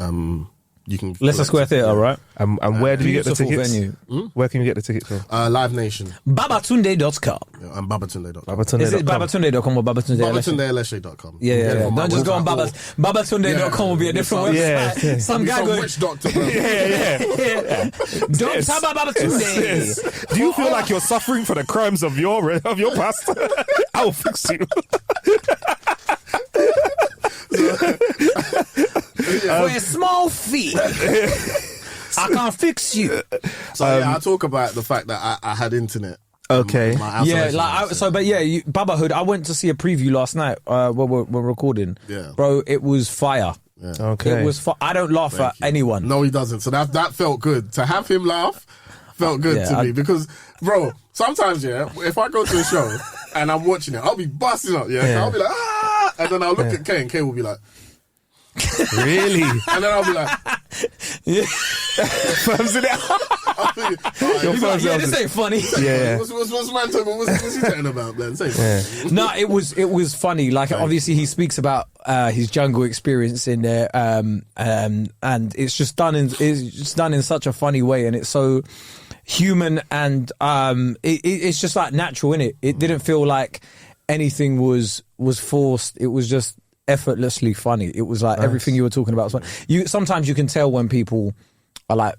you can. Leicester Square Theatre, right? And where do you get the Beautiful tickets? venue. Where can you get the tickets from? Live Nation. Babatúndé.com. And Babatúndé.com. Is it Babatúndé.com or Babatúndé Aléshé? BabatúndéAléshé.com. Yeah. Don't just go on Babatúndé.com will be a different website. Yeah. Some guy Some going. witch doctor, bro. Yeah. Don't talk about Babatúndé. Do you feel like you're suffering for the crimes of your past? I'll fix you. For a small fee, I can't fix you. So I talk about the fact that I had internet. Okay. Yeah, Babahood. I went to see a preview last night. When we're recording. Yeah. Bro, it was fire. Yeah. Okay. It was. I don't laugh at anyone. No, he doesn't. So that felt good. To have him laugh felt good to me because, bro, sometimes, if I go to a show and I'm watching it, I'll be busting up, I'll be like, and then I'll look at Kay and Kay will be like, Really? and then I'll be like, Firms in it. Your firms This ain't funny. Yeah. What's man talking? What's he talking about, man? Say something. No, it was funny. Like obviously he speaks about his jungle experience in there, and it's just done in such a funny way, and it's so human, and it's just like natural, innit? It didn't feel like anything was forced. It was just effortlessly funny. It was like everything you were talking about was funny. Sometimes you can tell when people are like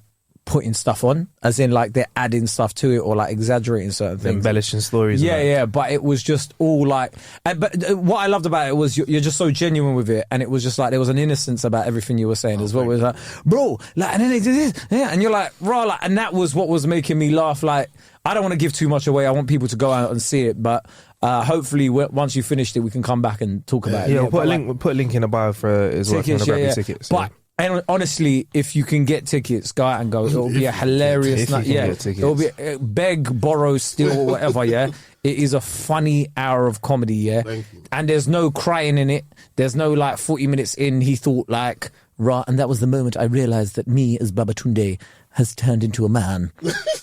putting stuff on, as in like they're adding stuff to it or like exaggerating certain things, embellishing stories. Yeah. But it was just all like. But what I loved about it was you're just so genuine with it, and it was just like there was an innocence about everything you were saying as well. It was like, bro, like, and then they did this, and you're like, raw, like, and that was what was making me laugh. Like, I don't want to give too much away. I want people to go out and see it, but Hopefully, once you finished it, we can come back and talk about it. Yeah, we'll put a link in the bio for as well. Tickets, Tickets. But and honestly, if you can get tickets, go out and go. It'll be a hilarious night. Yeah, it'll be beg, borrow, steal, or whatever. Yeah, it is a funny hour of comedy. Yeah, and there's no crying in it. There's no like 40 minutes in. He thought like, right, and that was the moment I realized that me as Babatúndé has turned into a man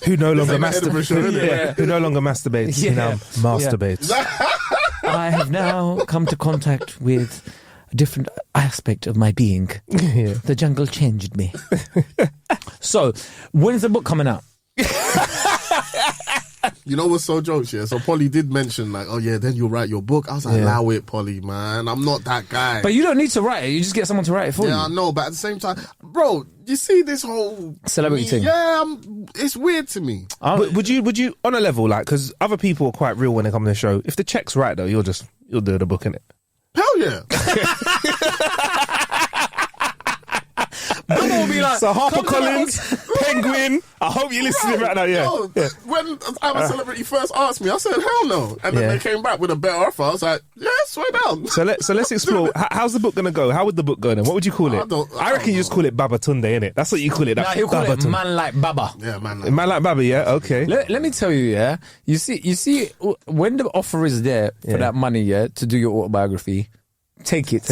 who no longer masturbates. Who no longer masturbates. He now masturbates. I have now come to contact with a different aspect of my being. Yeah. The jungle changed me. So, when's the book coming out? You know what's so jokes, yeah? So Polly did mention like, oh yeah, then you'll write your book. I was like, allow it, Polly, man. I'm not that guy. But you don't need to write it. You just get someone to write it for you. Yeah, I know. But at the same time, bro, you see this whole celebrity thing? Yeah, it's weird to me. Would you on a level like, because other people are quite real when they come on the show. If the check's right though, you'll do the book in it. Hell yeah. Bubba will be like, so HarperCollins, Penguin. I hope you're listening right now. Yeah. When I'm a Celebrity first asked me, I said hell no, and then they came back with a better offer. I was like, yeah, swear down. So let's explore. How's the book gonna go? How would the book go then? What would you call it? I reckon you just call it Babatúndé, innit? That's what you call it. Nah, he'll call it Man Like Baba. Yeah, man like Baba. Yeah, okay. Let me tell you, yeah. You see, when the offer is there for that money, yeah, to do your autobiography, take it.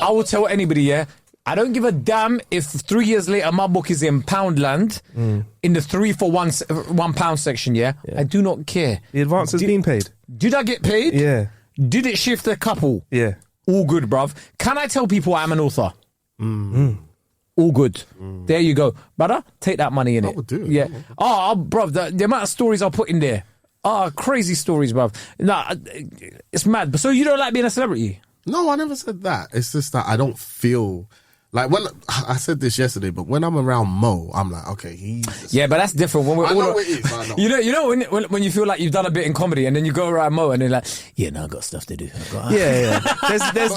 I will tell anybody, yeah. I don't give a damn if 3 years later my book is in Poundland in the 3 for £1 section, yeah? I do not care. The advance has been paid. Did I get paid? Yeah. Did it shift a couple? Yeah. All good, bruv. Can I tell people I'm an author? All good. There you go. Brother, take that money in it. I would do it. Yeah. Oh, bruv, the amount of stories I'll put in there. Crazy stories, bruv. Nah, it's mad. But so you don't like being a celebrity? No, I never said that. It's just that I don't feel... Like when I said this yesterday, but when I'm around Mo, I'm like, okay, he's... Yeah, but that's different. When we're I know it is. I know. You know when you feel like you've done a bit in comedy, and then you go around Mo, and they're like, yeah, no, I got stuff to do. Yeah.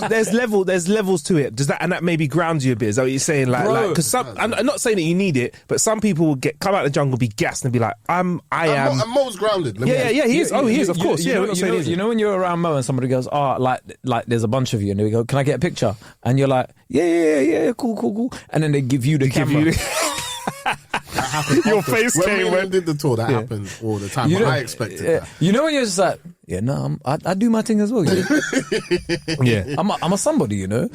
There's levels to it. Does that maybe ground you a bit? Is that what you're saying? Like, because I'm not saying that you need it, but some people will come out of the jungle, be gassed, and be like, I am. And Mo's grounded. Yeah, he is. He is, of course. You know when you're around Mo and somebody goes, like there's a bunch of you, and they go, can I get a picture? And you're like, yeah, cool. And then they give you the camera. Your face came when we did the tour. That happened all the time. But I expected that. You know when you're just like, yeah, no, I do my thing as well. Yeah, I'm a somebody, you know.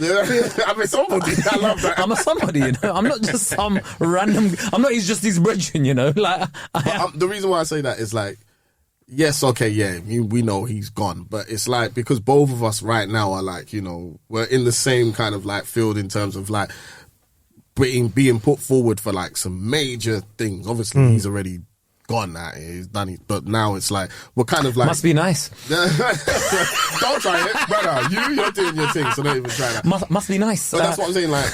I'm a somebody. I love that. I'm a somebody, you know. I'm not just some random. I'm not. He's just his brethren, you know. Like the reason why I say that is like, yes, okay, yeah, we know he's gone, but it's like because both of us right now are like, you know, we're in the same kind of like field in terms of like being put forward for like some major things. Obviously, he's already gone now, he's done it, but now it's like we're kind of like must be nice. Don't try it, brother. You're doing your thing, so don't even try that. Must be nice. So that's what I'm saying. Like,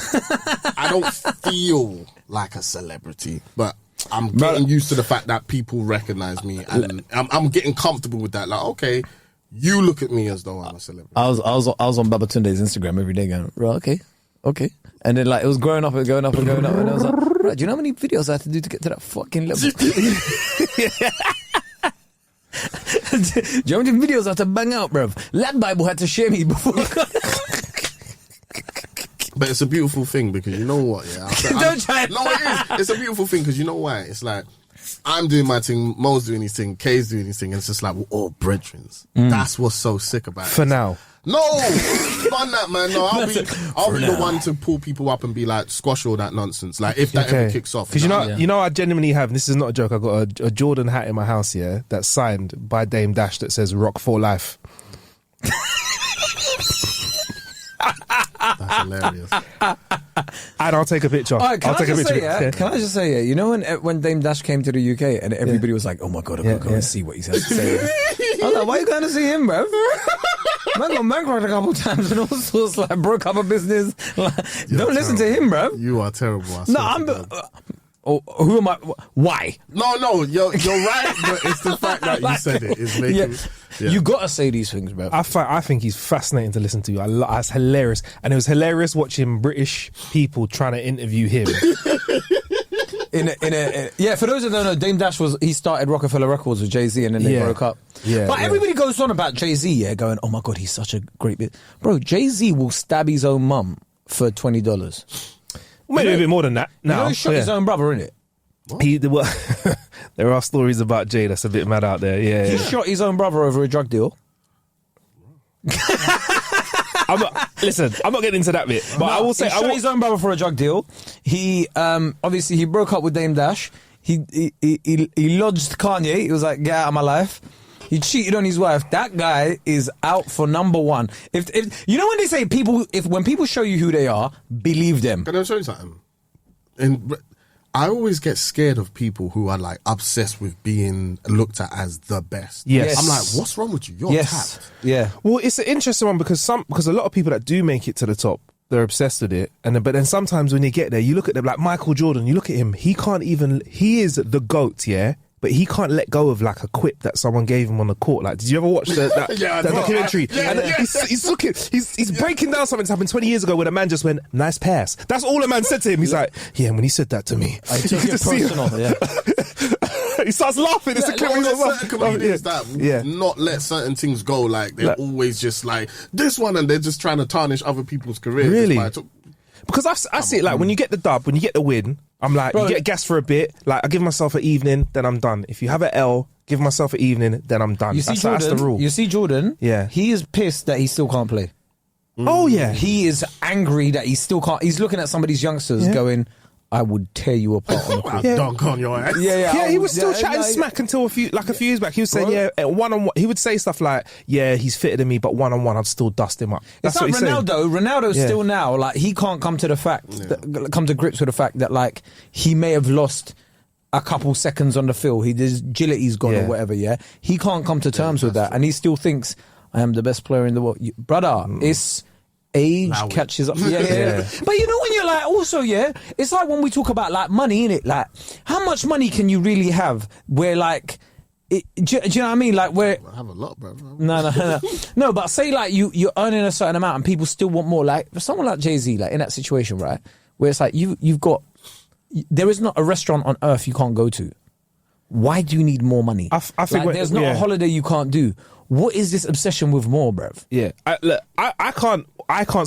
I don't feel like a celebrity, but I'm getting used to the fact that people recognize me, and I'm getting comfortable with that. Like, okay, you look at me as though I'm a celebrity. I was on Babatúndé's Instagram every day going, right, okay. And then like it was going up, and I was like, right, do you know how many videos I had to do to get to that fucking level? Do you know how many videos I had to bang out, bruv? Lad Bible had to share me before. But it's a beautiful thing because you know what, yeah. Don't try it. No, it is. It's a beautiful thing because you know why? It's like I'm doing my thing, Mo's doing his thing, Kay's doing his thing, and it's just like we're all brethren. That's what's so sick about it. For now. No, fun that, man. No, I'll be the one to pull people up and be like, squash all that nonsense. Like if that ever kicks off. Because you know, I genuinely have. And this is not a joke. I got a Jordan hat in my house, yeah, that's signed by Dame Dash that says "Rock for Life." That's hilarious. And I'll take a picture. Right, I'll take a picture. Can I just say, you know when Dame Dash came to the UK and everybody was like, oh my God, I've got to go and see what he has to say. I was like, why are you going to see him, bro? Man got bankrupt a couple times and all sorts, like broke up a business. Like, don't listen to him, bro. You are terrible. Who am I? Why? No, you're right, but it's the fact that you said it is making. Yeah. You gotta say these things, bro. I think he's fascinating to listen to. It's hilarious, and it was hilarious watching British people trying to interview him. For those that don't know, Dame Dash he started Rockefeller Records with Jay-Z and then they broke up. Yeah, but everybody goes on about Jay-Z, going, oh my God, he's such a great bit. Bro, Jay-Z will stab his own mum for $20. Maybe a bit more than that. No, he shot his own brother, innit? There are stories about Jay that's a bit mad out there. Yeah, He shot his own brother over a drug deal. I'm not getting into that bit, but I will say, he shot his own brother for a drug deal. He obviously he broke up with Dame Dash. He lodged Kanye. He was like, get out of my life. He cheated on his wife. That guy is out for number one. If you know when they say when people show you who they are, believe them. Can I show you something? I always get scared of people who are like obsessed with being looked at as the best. Yes. I'm like, what's wrong with you? You're tapped. Yeah. Well, it's an interesting one because a lot of people that do make it to the top, they're obsessed with it. But then sometimes when you get there, you look at them like Michael Jordan, you look at him, he is the GOAT, yeah? But he can't let go of like a quip that someone gave him on the court. Like, did you ever watch that documentary? He's breaking down something that happened 20 years ago when a man just went, nice pass. That's all a man said to him. He's like, yeah, and when he said that to me, I took it personal, yeah. He starts laughing. It's a clip. There's certain comedians that will not let certain things go. Like, they're always just like, this one, and they're just trying to tarnish other people's careers. Really? Because I see it like when you get the dub, when you get the win, I'm like, you get gas for a bit. Like, I give myself an evening, then I'm done. If you have an L, give myself an evening, then I'm done. That's the rule. You see Jordan? Yeah. He is pissed that he still can't play. Oh, yeah. He is angry that he still can't. He's looking at some of these youngsters going, I would tear you apart on the court. Dunk on your ass. Yeah, he was still chatting smack until a few years back. He was saying, one-on-one. He would say stuff like, yeah, he's fitter than me, but one-on-one, I'd still dust him up. That's it's like what he's Ronaldo. saying. Ronaldo's still now, like, he can't come to grips with the fact that, like, he may have lost a couple seconds on the field. His agility's gone or whatever, yeah? He can't come to terms with that, and he still thinks, I am the best player in the world. Brother, it's... age catches up. Yeah. But you know when you're like, also, it's like when we talk about like money, innit? Like, how much money can you really have where like, do you know what I mean? Like where... I have a lot, bro. No, but say like you're earning a certain amount and people still want more. Like for someone like Jay-Z, like in that situation, right? Where it's like you've got... There is not a restaurant on earth you can't go to. Why do you need more money? I think like, there's not a holiday you can't do. What is this obsession with more, bruv? Yeah. I can't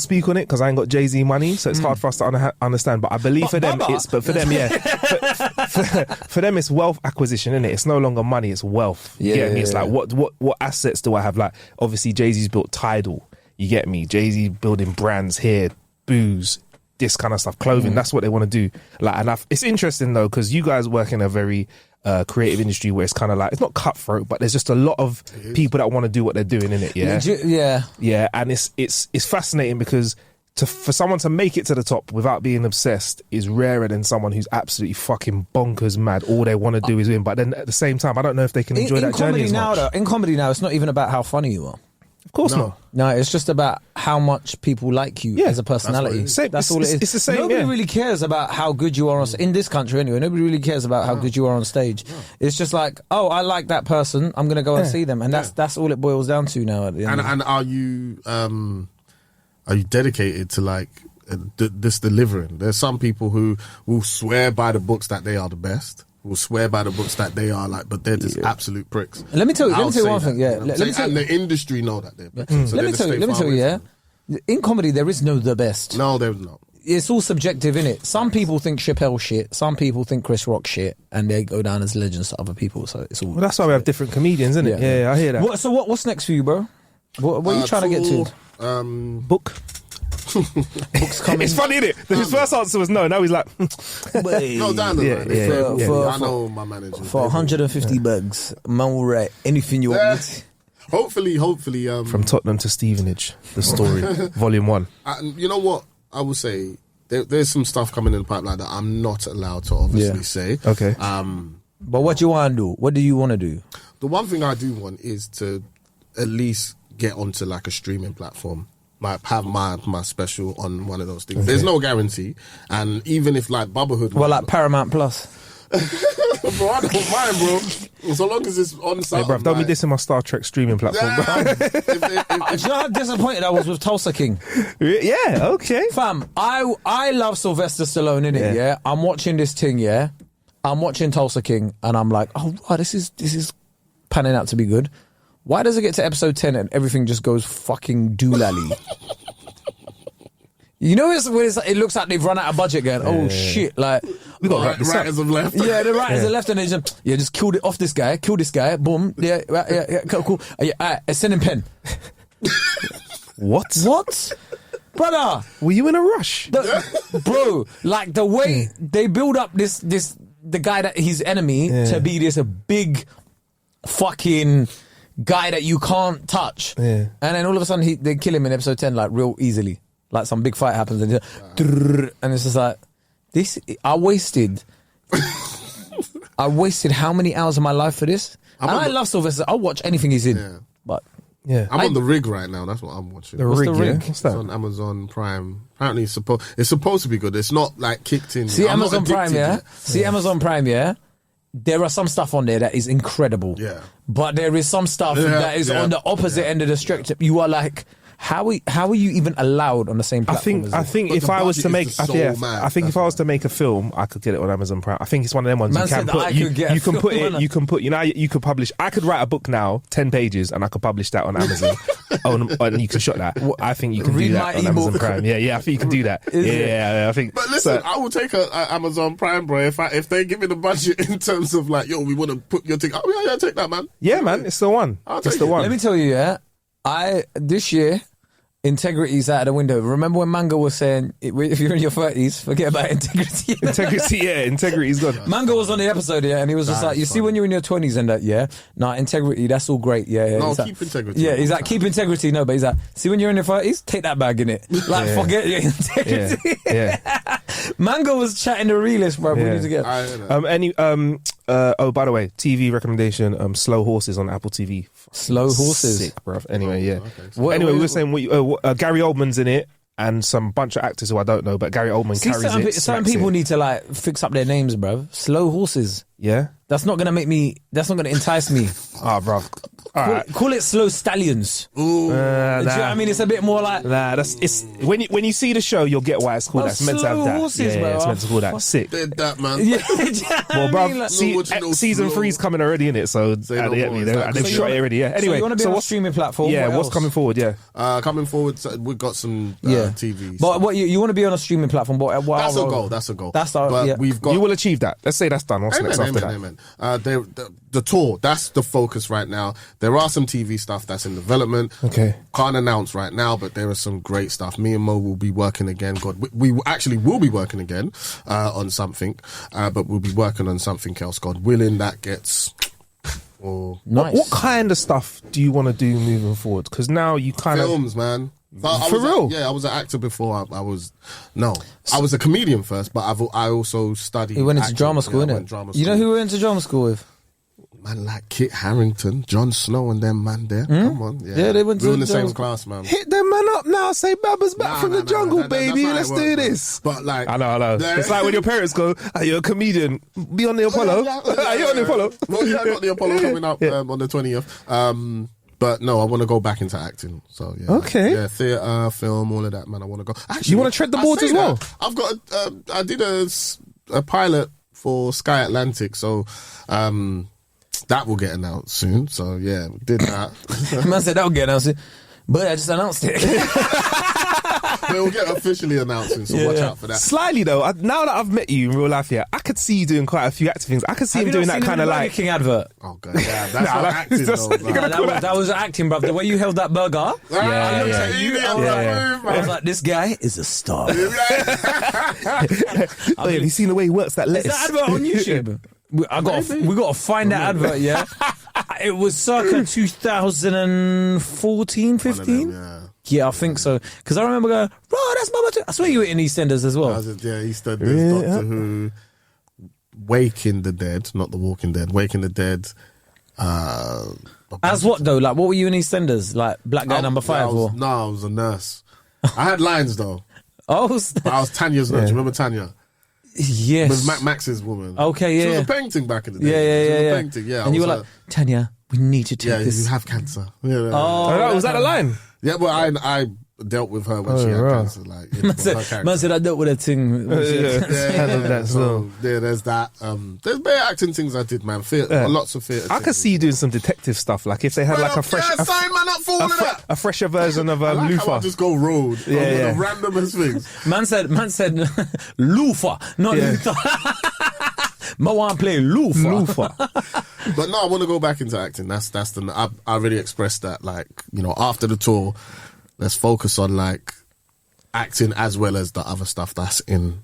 speak on it because I ain't got Jay-Z money, so it's hard for us to understand. But I believe for them, for them, it's wealth acquisition, isn't it? It's no longer money, it's wealth. You get me? It's like, what assets do I have? Like, obviously, Jay-Z's built Tidal. You get me? Jay-Z building brands here, booze, this kind of stuff, clothing. That's what they want to do. Like, and it's interesting though because you guys work in a very creative industry where it's kind of like, it's not cutthroat, but there's just a lot of people that want to do what they're doing in it. Yeah, and it's fascinating because for someone to make it to the top without being obsessed is rarer than someone who's absolutely fucking bonkers mad. All they want to do is win, but then at the same time, I don't know if they can enjoy that journey as much. In comedy now, it's not even about how funny you are. Of course not. No, it's just about how much people like you as a personality. That's all it is. It's the same. Nobody really cares about how good you are in this country anyway. Nobody really cares about how good you are on stage. It's just like, oh, I like that person. I'm going to go and see them, and that's all it boils down to now. At the end. And are you dedicated to like this delivering? There's some people who will swear by the books that they are the best. Will swear by the books that they are like, but they're just absolute pricks. Let me tell you one thing. And the industry know that they're pricks. So let me tell you. In comedy, there is no the best. No, there's not. It's all subjective, innit? Some people think Chappelle shit. Some people think Chris Rock shit, and they go down as legends to other people. So it's all. Well, that's why we have different comedians, isn't it? Yeah, I hear that. What's next for you, bro? What are you trying to get to? Book. Books coming. It's funny, isn't it? His first answer was no. Now he's like, go down the line. I know my manager. For 150 bucks, man will write anything you want. Hopefully. From Tottenham to Stevenage, the story, Volume 1. You know what? I will say there's some stuff coming in the pipeline that I'm not allowed to obviously say. Okay. But what you want to do? What do you want to do? The one thing I do want is to at least get onto like a streaming platform. Like have my special on one of those things. Okay. There's no guarantee, and even if like Babahood, like Paramount Plus. Bro, I don't mind, bro. So long as it's on something. Hey, bro, don't be dissing my Star Trek streaming platform. Do you know how disappointed I was with Tulsa King? Yeah, okay. Fam, I love Sylvester Stallone, innit? Yeah. I'm watching this thing, I'm watching Tulsa King and I'm like, oh, wow, this is panning out to be good. Why does it get to episode 10 and everything just goes fucking doolally? You know, it looks like they've run out of budget going, oh shit, like... We got writers have left. Yeah, the writers have left and they just killed it off this guy, boom, cool. Send him pen. What? Brother! Were you in a rush? Bro, like the way they build up the guy that his enemy to be this big fucking guy that you can't touch. Yeah. And then all of a sudden they kill him in episode 10 like real easily. Like some big fight happens and it's just like, I wasted how many hours of my life for this? I love Sylvester. I'll watch anything he's in. Yeah. But yeah, I'm on The Rig right now. That's what I'm watching. The Rig? What's that? It's on Amazon Prime. Apparently it's supposed to be good. It's not like kicked in. See Amazon Prime, yeah? Amazon Prime, yeah? There are some stuff on there that is incredible. Yeah. But there is some stuff that is on the opposite end of the spectrum. You are like... How are you even allowed on the same platform? I think if I was to make, if I was to make a film, I could get it on Amazon Prime. I think it's one of them ones you can put. You can put. You know, you could publish. I could write a book now, 10 pages, and I could publish that on Amazon. And you can shut that. I think you can do that on Amazon Prime. Yeah, I think you can do that. Yeah, I think. But listen, I will take a Amazon Prime, bro. If they give me the budget in terms of like, yo, we want to put your thing. Oh yeah, take that, man. Yeah, man, it's the one. It's the one. Let me tell you, this year. Integrity's out of the window. Remember when Mango was saying, if you're in your 30s, forget about integrity. Integrity's gone. Mango was on the episode, and he was just like, you see when you're in your 20s and that, integrity, that's all great. Yeah. No, keep integrity. Yeah, he's like, keep integrity. No, but he's like, see when you're in your 30s, take that bag in it. Like, forget your integrity. Yeah. Mango was chatting the realist, bro. We need to get. By the way, TV recommendation, Slow Horses on Apple TV. Slow Horses? Sick, bro. Anyway, we were saying Gary Oldman's in it and some bunch of actors who I don't know, but Gary Oldman carries it. Certain people need to like fix up their names, bro. Slow Horses. Yeah? That's not going to entice me. Bro. Call it Slow Stallions. Ooh. Do you know what I mean? It's a bit more like... it's when you see the show, you'll get why it's called that. It's meant to have that. Horses, bro. It's meant to call that. Sick. Did that, man. Well, bro, season 3's coming already, innit? So they've shot it already, yeah. Anyway, so you want to be on a streaming platform? Yeah, what's coming forward, coming forward, we've got some TV. But what you want to be on a streaming platform? That's a goal. We've got... You will achieve that. Let's say that's done. What's next after that? The tour, that's the focus right now. There are some TV stuff that's in development. Okay. Can't announce right now, but there is some great stuff. Me and Mo will be working again. We actually will be working again on something, but we'll be working on something else. God willing, that gets... Nice. What kind of stuff do you want to do moving forward? Because now you kind of... Films, man. For real? I was an actor before. I was a comedian first, but I also studied. He went into drama school, innit? You know who we went to drama school with? Man like Kit Harington, Jon Snow and them man there. Come on. Yeah, they went to in the same class, man. Hit them man up now. Say Baba's back from the jungle, baby. Let's do this. But like... I know. It's like when your parents go, hey, you're a comedian. Be on the Apollo. You're on the Apollo. Well, I got the Apollo coming up on the 20th. But no, I want to go back into acting. So yeah. Okay. Yeah, theatre, film, all of that, man. I want to go. Actually, you want to tread the boards as well? I've got. I did a pilot for Sky Atlantic, so that will get announced soon. So yeah, we did that. Man said that will get announced soon, but I just announced it. It will get officially announced, so watch out for that. Slightly though, now that I've met you in real life, I could see you doing quite a few acting things. I could see him doing that kind of like King advert. Oh god, yeah, that's not acting though. That was acting, bruv. The way you held that burger, I was like, this guy is a star. Have you seen the way he works that lettuce? Is that advert on YouTube? We got to find that advert. Yeah, it was circa 2014, 15. Yeah, I think so. Because I remember going, bro, that's Babatúndé. I swear you were in EastEnders as well. EastEnders, Doctor Who, Waking the Dead, not The Walking Dead, Waking the Dead. As what though? Like, what were you in EastEnders? Like, black guy number 5? I was a nurse. I had lines though. I was Tanya's nurse. Remember Tanya? Yes. It was Max's woman. Okay, yeah. She was a painting back in the day. She was a painting, yeah. And you were like, Tanya, we need to take this. Yeah, you have cancer. Was that a line? Yeah, well, I dealt with her when she had cancer. Like, Man said I dealt with a thing. There's that. There's bare acting things I did, man. Theater, lots of theatre. I could see you doing some detective stuff, like if they had like a fresh, sign man up for all of that. a fresher version of I like Luther. how I just go road. Yeah. The randomest things. Man said Luther, not Luther. I want to play Luther. But no, I want to go back into acting. I already expressed that. Like, you know, after the tour, let's focus on like acting as well as the other stuff that's in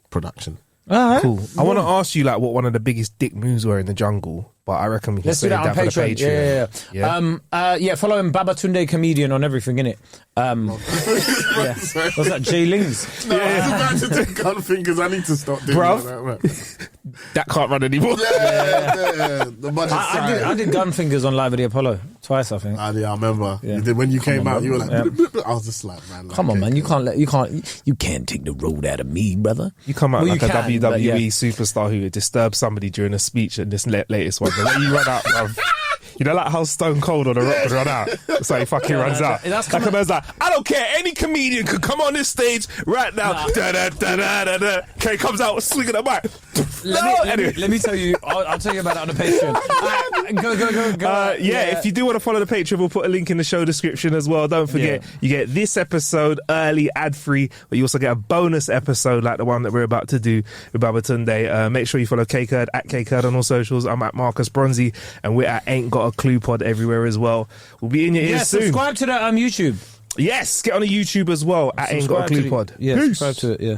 production. All right. Cool. I want to ask you like what one of the biggest dick moves were in the jungle, but I reckon we can Let's do save that on that for the Patreon. Patreon. Yeah. Follow him, Babatúndé Comedian on everything, innit? What's that, Jay Lings? No, I was about to take gun fingers. I need to stop doing Bruv. that, man. That can't run anymore. Yeah. The budget I did gun fingers on Live at the Apollo twice, I think. I remember. Yeah. You did, when you came on, out, bro. you were like, Yeah. I was just like, man. Come on, okay, man. You cool. can't take the road out of me, brother. You come out Well, like you a can, WWE but yeah. superstar who disturbs somebody during a speech, and this latest one, the way you run out, bruv. You know, like how Stone Cold on a rock would run out. So he fucking runs out. that's Like a coming- man's like, I don't care. Any comedian could come on this stage right now. Da, da, da, da, da, da. Okay, comes out swinging the mic. Let me tell you. I'll tell you about it on the Patreon. Go. If you do want to follow the Patreon, we'll put a link in the show description as well. Don't forget, you get this episode early, ad-free, but you also get a bonus episode like the one that we're about to do with Babatúndé. Make sure you follow K-Curd at K-Curd on all socials. I'm at Marcus Bronzy, and we're at Ain't Got a Clue Pod everywhere as well. We'll be in your ears soon. Subscribe to the YouTube. Yes, get on the YouTube as well at Ain't Got a Clue Pod. Yeah, Peace. subscribe to it. Yeah.